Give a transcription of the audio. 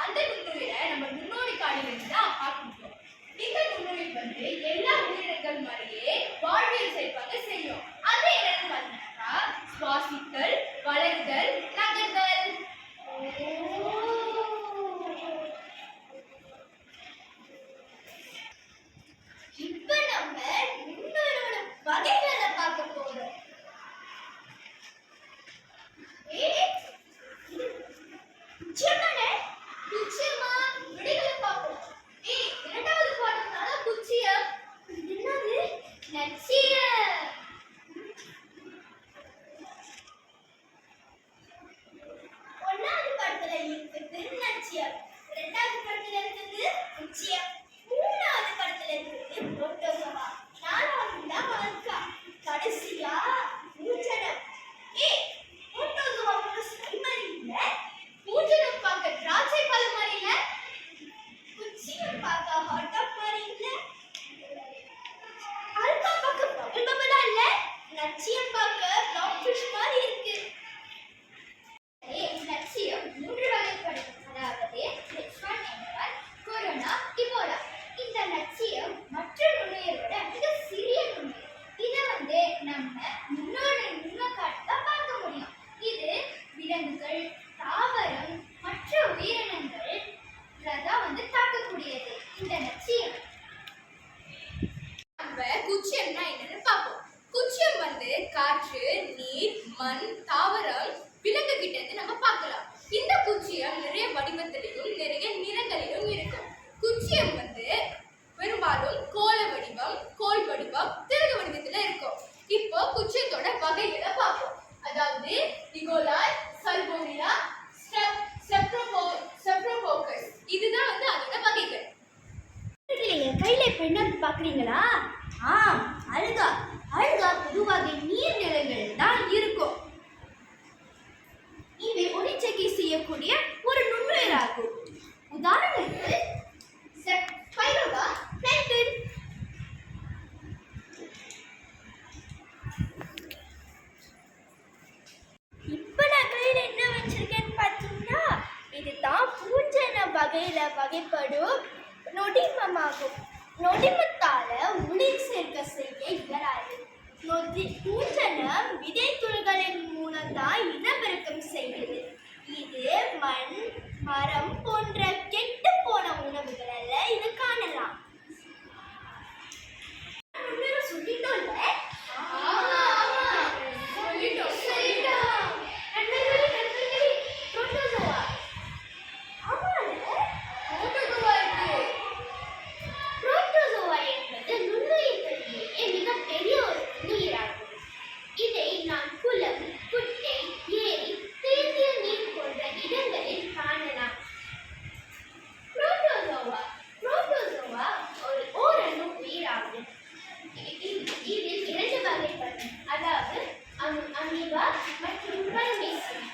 அந்த நுண்ணுயிரை நம்ம நுண்ணோடி காடிலிருந்து தான் பார்த்துட்டோம். இந்த நுண்ணுயிர் வந்து எல்லா உயிரினங்கள் மாதிரியே வாழ்வியல் செயல்பாடு செய்யும். அது என்னன்னு பார்த்தீங்கன்னா சுவாசித்தல், வளர்தல், நகர்தல். இப்ப நம்ம நுண்ணுயிரோட வகைகளை பார்க்க போறோம். நிச்சயமா விடைகளை பார்ப்போம். இரண்டாவது பாடம்னால குச்சியம். என்னது? நச்சியம். ஒன்னாவது பாடத்துல இருக்குது நச்சியம், இரண்டாவது பாடத்துல இருக்குது குச்சியம், மூணாவது பாடத்துல இருக்குது புரோட்டோசோவா, நாலாவது தான் வளர்க்கா, கடைசியா பூஞ்சனம். புரோட்டோசோவா மாதிரி இல்ல, பூஞ்சனம் பார்க்க திராட்சை பழம் மாதிரி இல்ல, குச்சியம் பார்க்க ஹாட் டாப் மாதிரி இல்ல, அல்பா பார்க்க பபிள் பபிளா இல்ல, நச்சியம் பார்க்க பிளாக் ஃபிஷ் மாதிரி இருக்கு. நச்சியம் மூன்று வகைப்படும். அதாவது H1N1, கொரோனா, இபோலா. இந்த நச்சியம் மற்ற நுண்ணுயிரோட மிக சிறிய நுண்ணுயிர். இதை வந்து நம்ம நுண்ணோக்காட்டு தான் பார்க்க முடியும். இது விலங்குகள், தாவரம், மற்ற உயிரினங்கள் தான் வந்து தாக்கக்கூடியது இந்த நச்சியம். நம்ம குச்சியம்னா என்னன்னு பார்ப்போம். குச்சியம் வந்து காற்று, நீர், மண், தாவரம், விலங்கு கிட்ட இருந்து நம்ம பார்க்கலாம். இந்த குச்சியம் நிறைய வடிவத்திலும் நிறைய நிறங்களிலும் இருக்கும். குச்சியம் வந்து பெரும்பாலும் கோள வடிவம், கோல் வடிவம், திருகு வடிவத்துல இருக்கும். இப்போ குச்சியத்தோட வகைகளை பார்ப்போம். அதாவது நிகோலாய், சல்போனியா, ஸ்ட்ரெப்டோகோக்கஸ். இதுதான் வந்து அதோட வகைகள். கையில இப்ப என்ன பாக்குறீங்களா? ஆம், அல்கா. அல்கா பொதுவாக நீர்நிலைகள் தான் இருக்கும். இது ஒளிச்சேர்க்கை செய்யக்கூடிய ஒரு நுண்ணுயிர் ஆகும். உதாரணத்துக்கு ஸ்பைரோகா பிளாங்டன். இப்ப நான் கையில என்ன வச்சிருக்கேன்னு பார்த்தீங்கன்னா இதுதான் பூஞ்சன வகையில வகைப்படும் நொடிமமாகும். நொடிமத்தால உயிர் சேர்க்க செய்ய இயலாது. பூஞ்சனம் விதைத்துள்களின் மூலம்தான் இனப்பெருக்கம் செய்யுது. இது மண், மரம் போன்ற கெட்டு போன உணவுகள இது காணலாம். சொல்லிட்டோம்ல. இதை நான் குளம், குட்டை, ஏரி, தேங்கிய நீர் போன்ற இடங்களில் காணலாம். புரோட்டோசோவா ஒரு ஓரணு உயிராகும். இதில் இரண்டு வகைப்படும். அதாவது அமீபா மற்றும் பர்மேசியம்.